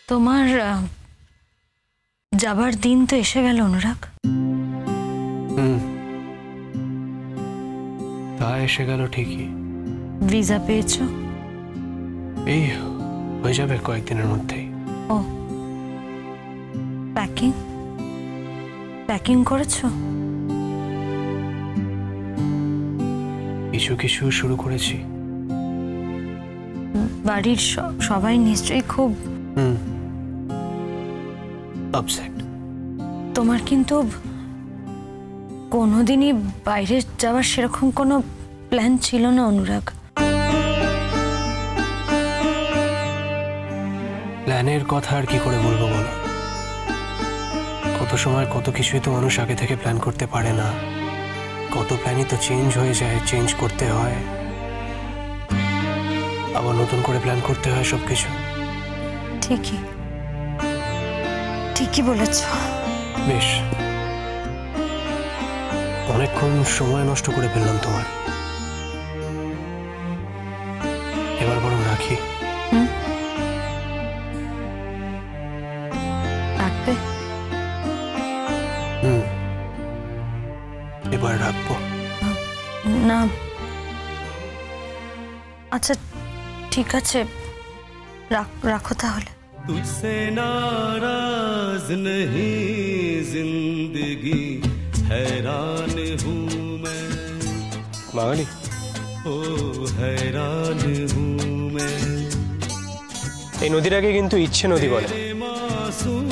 তোমার যাবার দিন তো এসে গেল অনুরাগ। তা এসে গেল ঠিকই। ভিসা পেয়েছো? এই হয়ে যাবে কয়েকদিনের মধ্যেই। ও, প্যাকিং প্যাকিং করেছো? কিছু কিছু শুরু করেছি। বাড়ির সবাই নিশ্চয়ই খুব আপসেট। তোমার কিন্তু কোনোদিনই বাইরে যাওয়ার সেরকম কোনো প্ল্যান ছিল না অনুরাগ। প্ল্যানের কথা আর কি করে বলবো বলো? কত সময় কত কিছুই তো মানুষ আগে থেকে প্ল্যান করতে পারে না। কত প্ল্যানই তো চেঞ্জ হয়ে যায়, চেঞ্জ করতে হয়, আবার নতুন করে প্ল্যান করতে হয় সবকিছু। ঠিকই ঠিকই বলেছ। বেশ, অনেকক্ষণ সময় নষ্ট করে ফেললাম তোমার। এবার বরং রাখি। রাখবে? এবার রাখবো না, আচ্ছা ঠিক আছে, রাখো তাহলে। तुझसे नाराज नहीं जिंदगी हैरान हूँ मैं, বাঙালি। ओ हैरान हूँ मैं। এই নদীটাকে কিন্তু ইচ্ছে নদী বলে। मासूम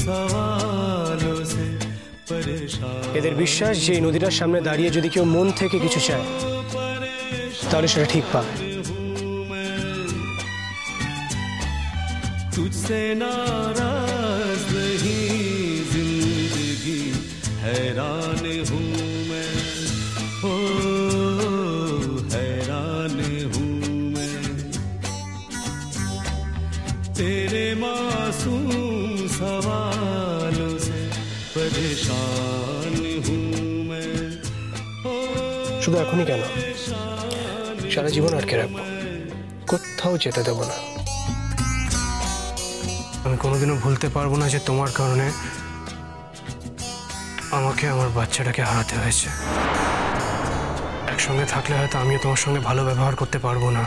सवालों से परेशान, এদের বিশ্বাস যে এই নদীটার সামনে দাঁড়িয়ে যদি কেউ মন থেকে কিছু চায় তাহলে সেটা ঠিক পাবে। तुझसे नाराज नहीं जिंदगी हैरान हूँ मैं, ओ हैरान हूँ मैं। तेरे मासूम सवालों से परेशान हूँ मैं, ओ শুধু এখনই কেন, সারা জীবন আটকে রাখবো, কোথাও যেতে দেবো না। আমি কোনোদিনও ভুলতে পারবো না যে তোমার কারণে আমাকে আমার বাচ্চাটাকে হারাতে হয়েছে। একসঙ্গে থাকলে হয়তো আমিও তোমার সঙ্গে ভালো ব্যবহার করতে পারবো না,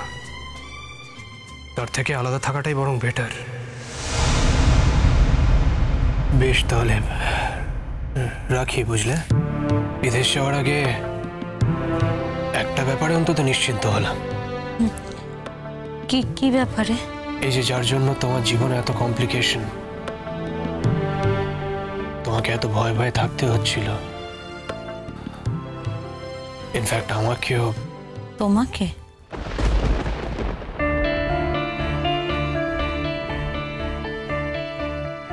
তার থেকে আলাদা থাকাটাই বরং বেটার। বেশ, তাহলে রাখি, বুঝলে? বিদেশ যাওয়ার আগে একটা ব্যাপারে অন্তত নিশ্চিন্ত হলাম। কি ব্যাপারে? এই যে যার জন্য তোমার জীবনে এত কমপ্লিকেশন, তোমাকে এত ভয় ভয়ে থাকতে হচ্ছিল, ইনফ্যাক্ট আমাকেও। তোমাকে?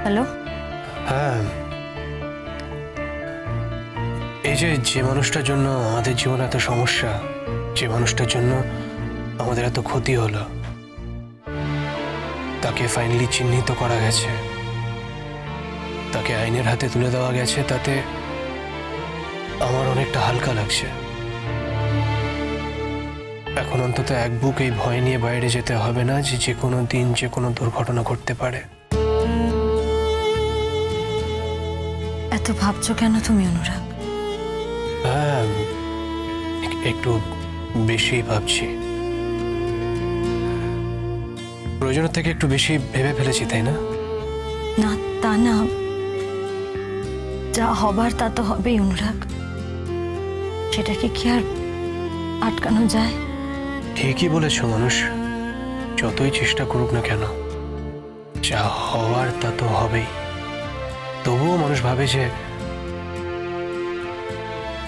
হ্যালো? হ্যাঁ, এই যে মানুষটার জন্য আমাদের জীবনে এত সমস্যা, যে মানুষটার জন্য আমাদের এত ক্ষতি হলো, তাকে ফাইনালি চিহ্নিত করা গেছে, তাকে আইনের হাতে তুলে দেওয়া গেছে, তাতে আমার অনেকটা হালকা লাগছে। এখন অন্তত এক বুক এই ভয় নিয়ে বাইরে যেতে হবে না যে কোনো দিন যে কোনো দুর্ঘটনা ঘটতে পারে। এত ভাবছো কেন তুমি অনুরাগ? হ্যাঁ, একটু বেশি ভাবছি, প্রয়োজনের থেকে একটু বেশি ভেবে ফেলেছি, তাই না? না, তা না, যা হবার তা তো হবেই অনুরাগ, সেটাকে কি আর আটকানো যায়? ঠিকই বলেছ, মানুষ যতই চেষ্টা করুক না কেন, যা হওয়ার তা তো হবেই। তবুও মানুষ ভাবে যে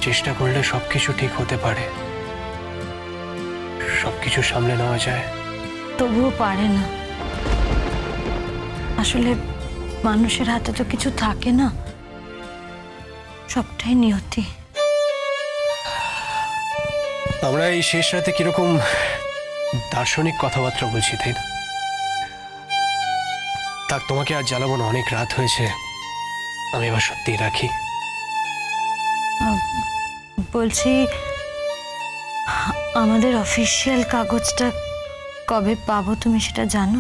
চেষ্টা করলে সবকিছু ঠিক হতে পারে, সবকিছু সামলে নেওয়া যায়। তবুও পারে না। আসলে মানুষের হাতে তো কিছু থাকে না, সবটাই নিয়তি। আমরা এই শেষ রাতে কিরকম দার্শনিক কথাবার্তা বলছি, তাই না? তার তোমাকে আর জ্বালাবো না, অনেক রাত হয়েছে, আমি এবার সত্যি রাখি। বলছি, আমাদের অফিসিয়াল কাগজটা কবে পাবো তুমি সেটা জানো?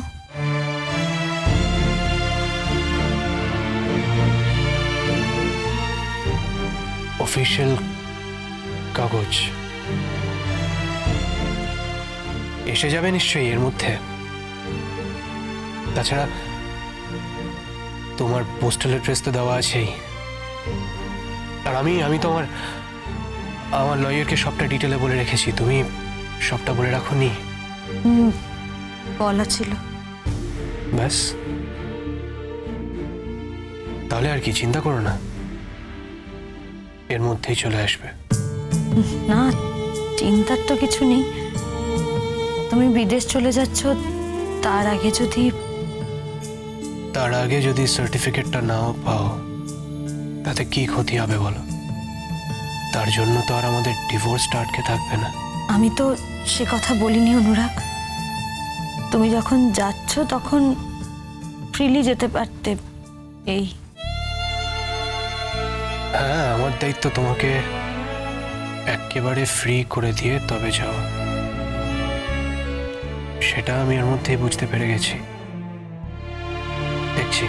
অফিসিয়াল কাগজ এসে যাবে নিশ্চয়ই এর মধ্যে। তাছাড়া তোমার পোস্টাল অ্যাড্রেস তো দেওয়া আছেই। আর আমি তো আমার লয়ারকে সবটা ডিটেলে বলে রেখেছি। তুমি সবটা বলে রাখোনি? বলা ছিল। ব্যাস, তাহলে আর কি, চিন্তা করো না, এর মধ্যেই চলে আসবে। না, চিন্তার তো কিছু নেই। তুমি বিদেশ চলে যাচ্ছ, তার আগে যদি সার্টিফিকেটটা নাও পাও তাতে কি ক্ষতি হবে বলো? তার জন্য তো আর আমাদের ডিভোর্সটা আটকে থাকবে না। আমি তো সে কথা বলিনি অনুরাগ। তুমি যখন যাচ্ছ তখন ফ্রিলি যেতে পারতে। এই হ্যাঁ, আমার দায়িত্ব তোমাকে একেবারে ফ্রি করে দিয়ে তবে যাওয়া। সেটা আমি এর মধ্যেই বুঝতে পেরে গেছি। দেখছি।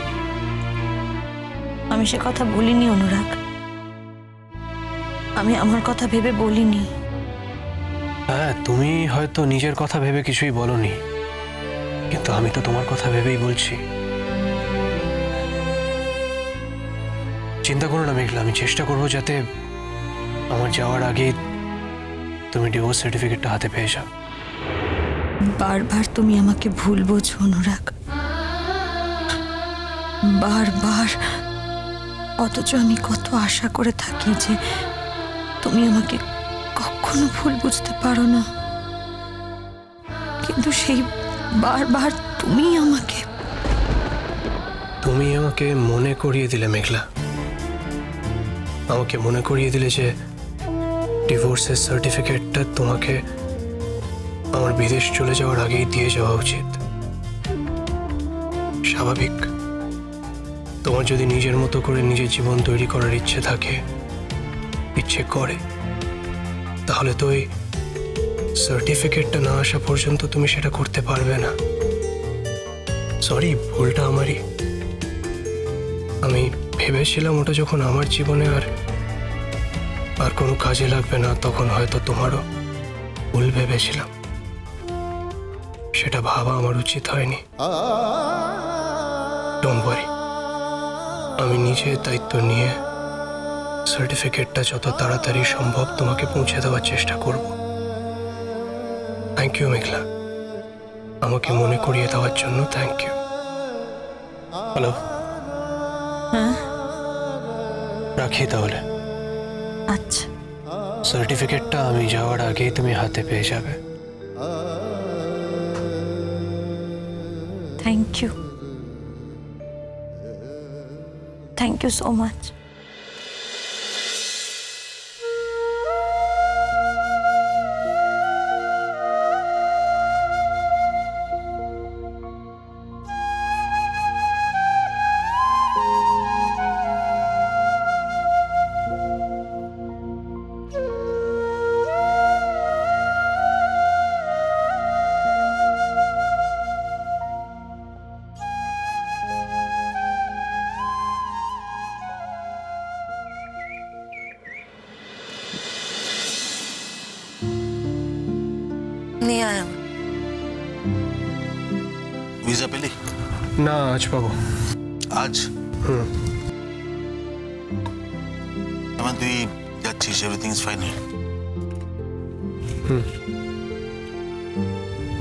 আমি সে কথা বলিনি অনুরাগ। আমি আমার কথা ভেবে বলিনি। হ্যাঁ, তুমি হয়তো নিজের কথা ভেবে কিছুই বলনি, কিন্তু আমি তো তোমার কথা ভেবেই বলছি। চিন্তা করো না মেঘলা, আমি চেষ্টা করবো যাতে আমার যাওয়ার আগে তুমি ডিভোর্স সার্টিফিকেটটা হাতে পেয়ে যাও। বারবার তুমি আমাকে ভুল বোঝো অনুরাগ, বারবার। অথচ আমি কত আশা করে থাকি যে তুমি আমাকে কখনো ভুল বুঝতে পারো না, কিন্তু সেই বারবার তুমি আমাকে মনে করিয়ে দিলে মেঘলা। আমাকে মনে করিয়ে দিলে যে ডিভোর্সের সার্টিফিকেটটা তোমাকে আমার বিদেশ চলে যাওয়ার আগেই দিয়ে যাওয়া উচিত। স্বাভাবিক, তোমার যদি নিজের মতো করে নিজের জীবন তৈরি করার ইচ্ছে করে, তাহলে তো ওই সার্টিফিকেটটা না আসা পর্যন্ত তুমি সেটা করতে পারবে না। সরি, ভুলটা আমারই। আমি ভেবেছিলাম ওটা যখন আমার জীবনে আর কোনো কাজে লাগবে না, তখন হয়তো তোমারও ভুল ভেবেছিলাম। সেটা ভাবা আমার উচিত হয়নি। ডোন্ট ওয়ারি, আমি নিজের দায়িত্ব নিয়ে সার্টিফিকেটটা যত তাড়াতাড়ি সম্ভব তোমাকে পৌঁছে দেওয়ার চেষ্টা করব। থ্যাংক ইউ মেঘলা, আমাকে মনে করিয়ে দেওয়ার জন্য থ্যাংক ইউ। হ্যালো, হ্যাঁ রাখি তাহলে। আচ্ছা, সার্টিফিকেটটা আমি যাওয়ার আগেই তুমি হাতে পেয়ে যাবে। Thank you so much. নিয়ে আয়। ভিসা পেলি? না, আজ পাবো। আজ? আমার তুই যাচ্ছিস, এভরিথিং ইজ ফাইন?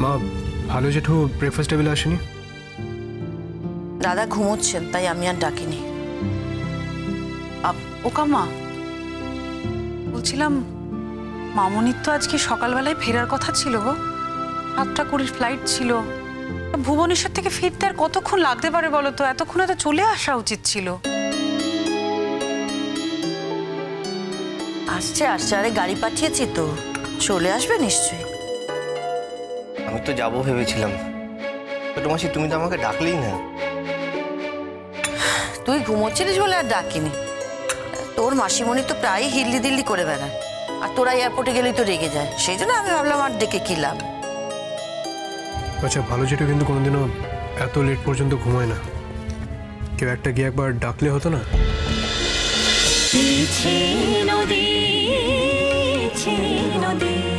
মা, ভালো জেঠু ব্রেকফাস্ট টেবিলে আসেনি? দাদা ঘুমোচ্ছেন, তাই আমি আর ডাকিনি। ওকামা, বলছিলাম মামনির তো আজকে সকালবেলায় ফেরার কথা ছিল গো। 7:20 ফ্লাইট ছিল। ভুবনেশ্বর থেকে ফিরতে আর কতক্ষণ লাগতে পারে বলো তো? এতক্ষণে তো চলে আসা উচিত ছিল। আসছে, আরে গাড়ি পাঠিয়েছি তো, চলে আসবে নিশ্চয়ই। আমি তো যাবো ভেবেছিলাম, ছোট মাসি তুমি তো আমাকে ডাকলেই না। তুই ঘুমোচ্ছিলিস বলে আর ডাকিনি। তোর মাসিমণি তো প্রায়ই হিল্লি দিল্লি করে বেড়ায়, আর তোরা এয়ারপোর্টে গেলেই তো রেগে যায়। সেই জন্য আমি ভাবলাম আর ডেকে কি লাভ। আচ্ছা, ভালো জেঠু কিন্তু কোনোদিনও এত লেট পর্যন্ত ঘুমায় না। কেউ একটা গিয়ে একবার ডাকলে হতো না? ছে নদী